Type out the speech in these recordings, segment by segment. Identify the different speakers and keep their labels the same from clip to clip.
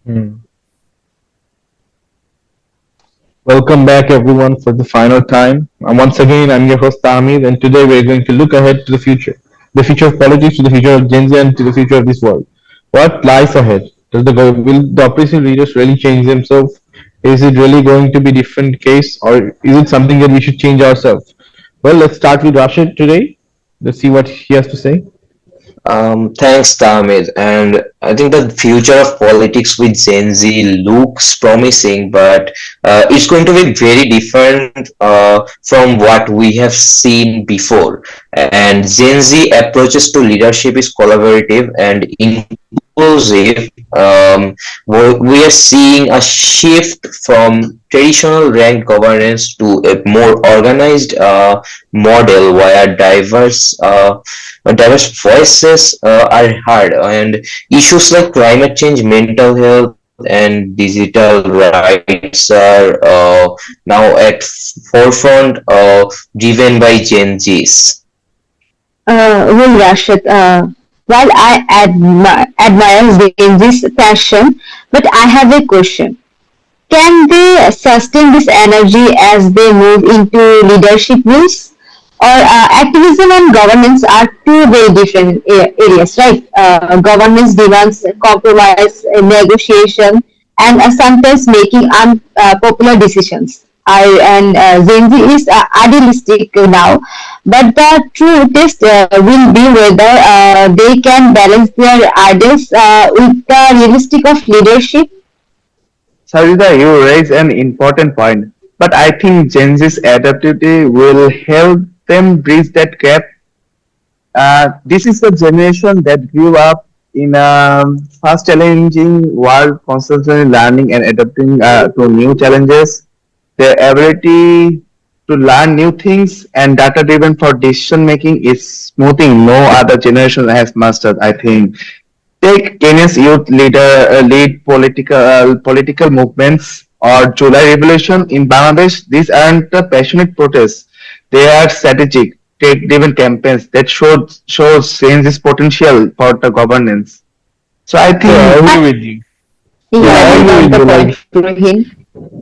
Speaker 1: Hmm. Welcome back, everyone, for the final time. And once again, I'm your host, Tamid, and today we're going to look ahead to the future of politics, to the future of Gen Z, and to the future of this world. What lies ahead? Will the opposition leaders really change themselves? Is it really going to be different case, or is it something that we should change ourselves? Well, let's start with Rashid today. Let's see what he has to say.
Speaker 2: Thanks, Tamid. And I think the future of politics with Gen Z looks promising, but it's going to be very different from what we have seen before. And Gen Z approaches to leadership is collaborative and inclusive. We are seeing a shift from traditional ranked governance to a more organized model where diverse voices are heard, and issues like climate change, mental health, and digital rights are now at forefront, driven by Gen Zs.
Speaker 3: Well, Rashid, while I admire Genji's passion, but I have a question. Can they sustain this energy as they move into leadership roles? Or activism and governance are two very different areas, right? Governance demands compromise, negotiation, and sometimes making unpopular decisions. Gen Z is idealistic now, but the true test will be whether they can balance their ideals with the realistic of leadership.
Speaker 4: Sarita, you raise an important point, but I think Gen Z's adaptability will help them bridge that gap. This is a generation that grew up in a fast challenging world, constantly learning and adapting to new challenges. Their ability to learn new things and data driven for decision making is smoothing no other generation has mastered, I think. Take Kenya's youth lead political movements or July Revolution in Bangladesh. These aren't passionate protests; they are strategic, tech-driven campaigns that shows change's potential for the governance. So I
Speaker 1: Yeah, I
Speaker 4: think
Speaker 1: agree
Speaker 3: I,
Speaker 1: with you.
Speaker 3: yeah,
Speaker 1: Yeah, I
Speaker 3: I
Speaker 1: agree
Speaker 3: got
Speaker 1: with
Speaker 3: the
Speaker 1: you.
Speaker 3: point,
Speaker 1: Like,
Speaker 3: Rohin.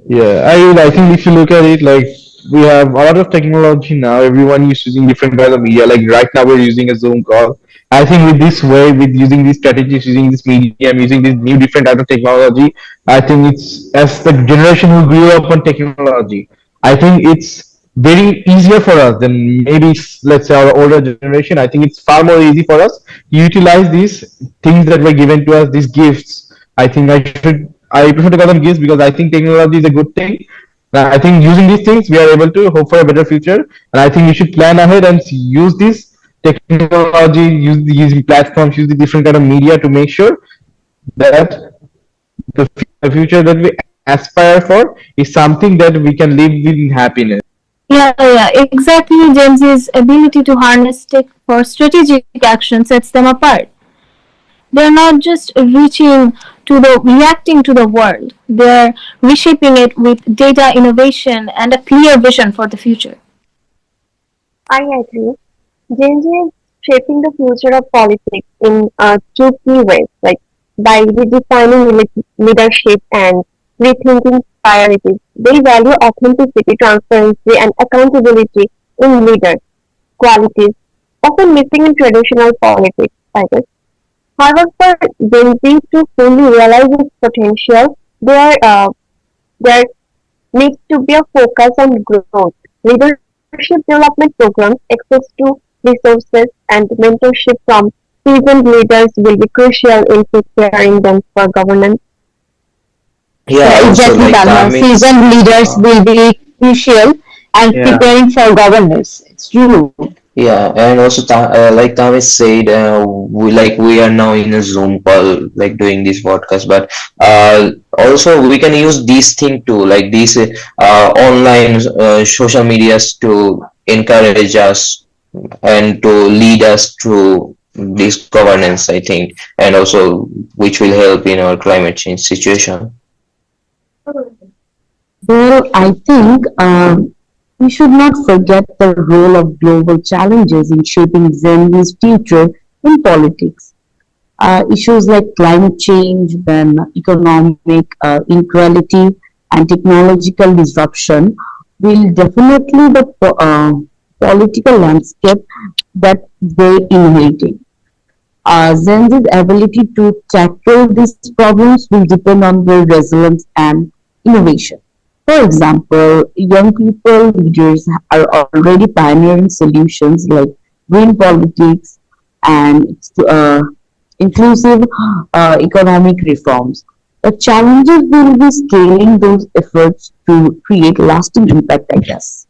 Speaker 1: yeah, I think if you look at it, like we have a lot of technology now. Everyone is using different kinds of media. Like right now, we're using a Zoom call. I think with this way, with using these strategies, using this medium, using this new different type of technology, I think it's as the generation who grew up on technology. I think it's very easier for us than maybe let's say our older generation. I think it's far more easy for us to utilize these things that were given to us, these gifts. I prefer to call them gifts because I think technology is a good thing. I think using these things, we are able to hope for a better future. And I think we should plan ahead and use this technology, using platforms, use the different kind of media to make sure that the future that we aspire for is something that we can live in happiness.
Speaker 5: Yeah, exactly. Gen Z's ability to harness tech for strategic action sets them apart. They're not just reacting to the world. They're reshaping it with data innovation and a clear vision for the future.
Speaker 6: I agree. Gen Z is shaping the future of politics in two key ways, like by redefining leadership and rethinking priorities. They value authenticity, transparency, and accountability in leaders, qualities often missing in traditional politics, I guess. However, for Gen Z to fully realize its potential, there needs to be a focus on growth. Leadership development programs, access to resources, and mentorship from seasoned leaders will be crucial in preparing them for governance.
Speaker 2: Yeah,
Speaker 3: Yeah,
Speaker 2: also
Speaker 3: exactly,
Speaker 2: like
Speaker 3: Talma.
Speaker 2: Tamid.
Speaker 3: Seasoned leaders
Speaker 2: Uh,
Speaker 3: will be crucial and
Speaker 4: yeah.
Speaker 3: preparing for governance. It's true.
Speaker 2: Yeah, and also like Thomas said, we are now in a Zoom call, like doing this podcast. But also we can use these thing too, like these online social medias to encourage us and to lead us through this governance, I think, and also which will help in our climate change situation.
Speaker 7: Well, I think we should not forget the role of global challenges in shaping Zen's future in politics. Issues like climate change, then economic inequality, and technological disruption will definitely the political landscape that they inherited. Gen Z's ability to tackle these problems will depend on their resilience and innovation. For example, young people leaders are already pioneering solutions like green politics and inclusive economic reforms. The challenges will be scaling those efforts to create lasting impact, I guess.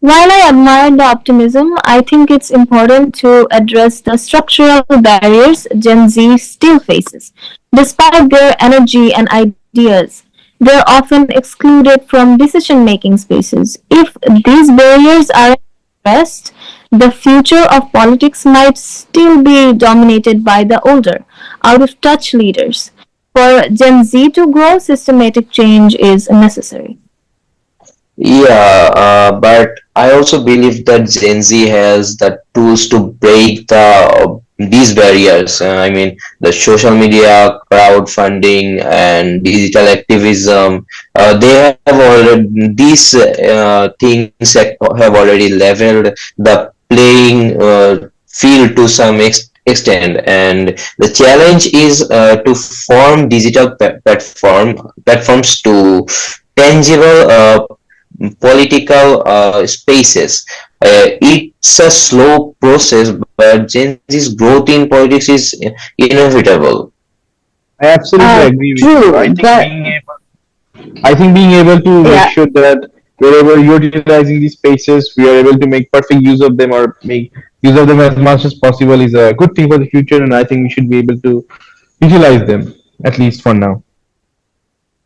Speaker 5: While I admire the optimism, I think it's important to address the structural barriers Gen Z still faces. Despite their energy and ideas, they're often excluded from decision making spaces. If these barriers aren't addressed, the future of politics might still be dominated by the older, out of touch leaders. For Gen Z to grow, systematic change is necessary.
Speaker 2: Yeah, but I also believe that Gen Z has the tools to break these barriers. I mean, the social media, crowdfunding, and digital activism. They have already these things have already leveled the playing field to some extent, and the challenge is to form digital platforms to tangible political spaces. It's a slow process, but Gen Z's growth in politics is inevitable.
Speaker 1: I absolutely agree with you.
Speaker 3: True, but
Speaker 1: I think being able to make
Speaker 3: yeah,
Speaker 1: sure that wherever you're utilizing these spaces, we are able to make perfect use of them or make use of them as much as possible is a good thing for the future, and I think we should be able to utilize them at least for now.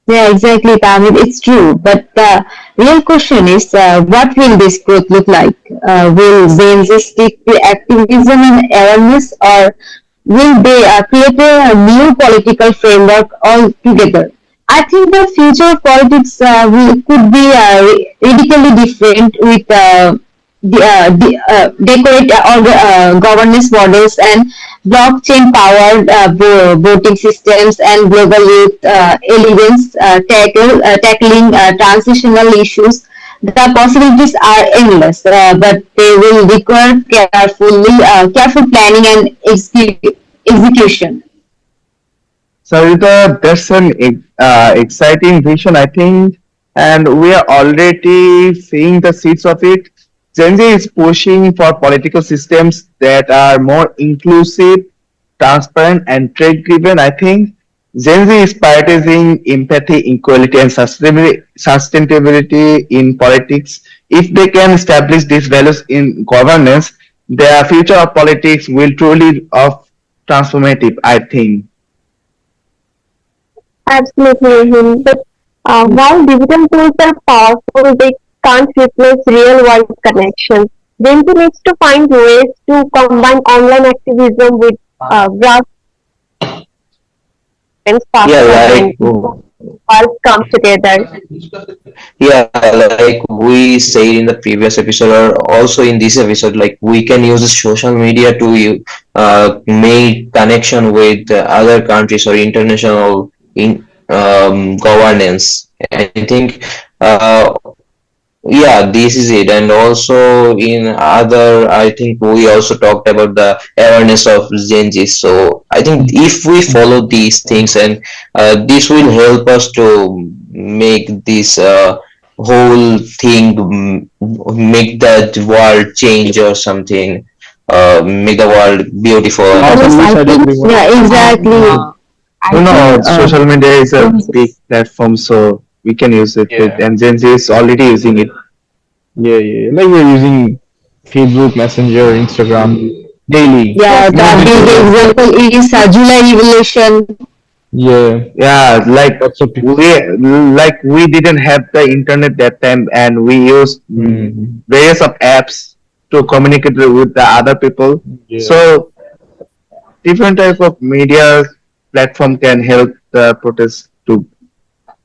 Speaker 3: yeah, exactly, Tamid. It's true. But the real question is, what will this growth look like? Will Gen Z stick to activism and awareness, or will they create a new political framework altogether? I think the future of politics could be radically different with decorate governance models and blockchain-powered voting systems and global youth elements tackling transitional issues. The possibilities are endless, but they will require careful planning and execution.
Speaker 4: Sarita, that's an exciting vision, I think, and we are already seeing the seeds of it. Gen Z is pushing for political systems that are more inclusive, transparent, and trade-driven. I think Gen Z is prioritizing empathy, equality, and sustainability in politics. If they can establish these values in governance, the future of politics will truly of transformative, I think.
Speaker 6: Absolutely, Rahim. But while digital tools are powerful, they can't replace real world connection. Then we needs to find ways to combine online activism with grassroots
Speaker 2: Yeah,
Speaker 6: faster
Speaker 2: like
Speaker 6: when all come together.
Speaker 2: yeah, like we said in the previous episode, or also in this episode, like we can use the social media to make connection with other countries or international in governance. I think uh, yeah, this is it. And also in other, I think we also talked about the awareness of Gen Z. So I think if we follow these things, and this will help us to make this whole thing, make that world change or something, make the world beautiful and
Speaker 1: Awesome,
Speaker 7: Yes,
Speaker 2: all.
Speaker 1: we
Speaker 7: I
Speaker 1: said
Speaker 7: think,
Speaker 1: everyone.
Speaker 3: Yeah, exactly.
Speaker 7: I
Speaker 4: You know,
Speaker 7: think,
Speaker 4: social media is a
Speaker 7: Gen Z
Speaker 4: big platform, so we can use it with,
Speaker 1: Yeah.
Speaker 4: and Gen Z is already using it.
Speaker 1: Yeah, yeah, yeah. Like we're using Facebook, Messenger, Instagram daily.
Speaker 3: Yeah,
Speaker 7: Yes,
Speaker 3: the
Speaker 1: Use it
Speaker 3: big
Speaker 1: daily.
Speaker 3: example is July Revolution.
Speaker 1: Yeah,
Speaker 4: Yeah,
Speaker 1: lots of people.
Speaker 4: we didn't have the internet that time, and we used
Speaker 1: Mm,
Speaker 4: various of apps to communicate with the other people.
Speaker 1: yeah.
Speaker 4: So different type of media platform can help the protest to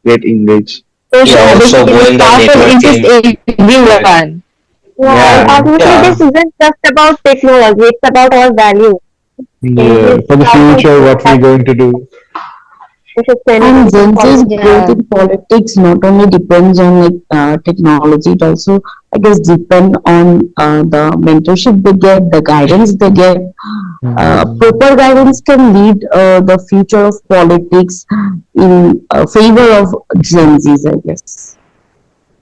Speaker 4: get engaged.
Speaker 3: Social
Speaker 2: Yeah, also
Speaker 3: basically
Speaker 2: going the
Speaker 3: powerful reaches
Speaker 2: networking.
Speaker 3: everyone.
Speaker 6: Yeah, and
Speaker 4: Yeah,
Speaker 6: ultimately
Speaker 2: Yeah,
Speaker 6: this isn't just about technology, it's about our values. Gen Z
Speaker 1: Yeah,
Speaker 6: is
Speaker 1: for the
Speaker 6: starting
Speaker 1: future,
Speaker 6: to
Speaker 1: what we're going to do.
Speaker 7: And
Speaker 6: sustainability
Speaker 7: Gen Z's
Speaker 6: policy.
Speaker 7: growth
Speaker 3: Yeah.
Speaker 7: in politics not only depends on like technology, it also I guess depend on the mentorship they get, the guidance they get.
Speaker 1: Mm.
Speaker 7: Proper guidance can lead the future of politics in favor of Gen Zs, I guess.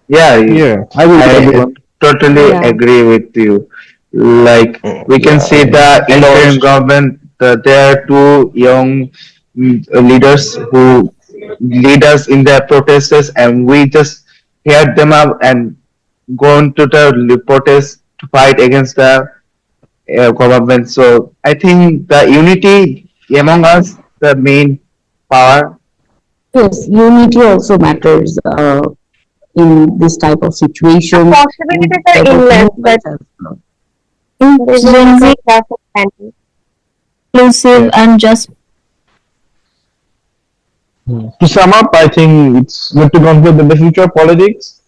Speaker 4: Yeah,
Speaker 1: Yeah, I agree with
Speaker 4: I
Speaker 1: everyone.
Speaker 4: totally
Speaker 3: Yeah.
Speaker 4: agree with you. Like we can
Speaker 2: Yeah,
Speaker 4: see the
Speaker 2: and
Speaker 4: interim
Speaker 2: also
Speaker 4: government, there are two young leaders who lead us in their protests, and we just hear them up and go into the protest to fight against the government. So I think the unity among us, the main power.
Speaker 7: Yes, unity also matters in this type of situation, in
Speaker 6: Possibilities
Speaker 7: this
Speaker 6: are
Speaker 7: type of
Speaker 6: endless, but
Speaker 7: movements as well.
Speaker 6: they will
Speaker 5: Gen
Speaker 6: not
Speaker 5: Z
Speaker 6: be careful handled.
Speaker 5: inclusive
Speaker 1: Yeah.
Speaker 5: and just
Speaker 1: To sum up, I think it's good to conclude that the future of politics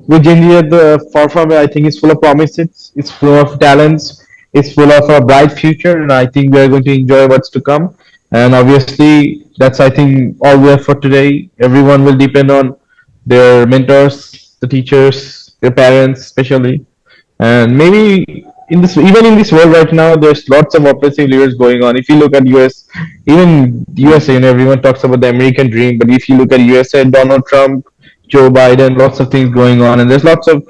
Speaker 1: with Gen at the forefront, I think it's full of promises, it's full of talents, it's full of a bright future, and I think we are going to enjoy what's to come. And obviously, that's I think all we have for today. Everyone will depend on their mentors, the teachers, their parents, especially, and maybe in this even in this world right now, there's lots of oppressive leaders going on. If you look at US, even USA, everyone talks about the American dream, but if you look at USA, Donald Trump, Joe Biden, lots of things going on, and there's lots of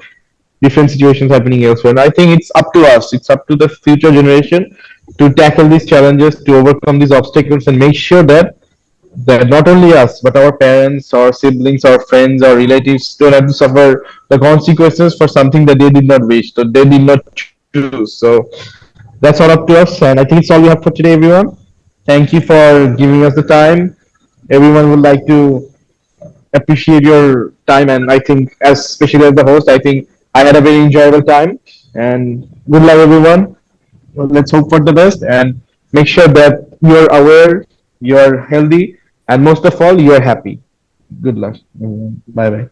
Speaker 1: different situations happening elsewhere. And I think it's up to us, it's up to the future generation to tackle these challenges, to overcome these obstacles, and make sure that not only us, but our parents, our siblings, our friends, our relatives don't have to suffer the consequences for something that they did not wish, that they did not choose. So that's all up to us, and I think it's all we have for today, everyone. Thank you for giving us the time. Everyone would like to appreciate your time, and I think, as especially as the host, I think I had a very enjoyable time. And good luck, everyone. Well, let's hope for the best and make sure that you're aware, you're healthy, and most of all, you're happy. Good luck. Bye bye.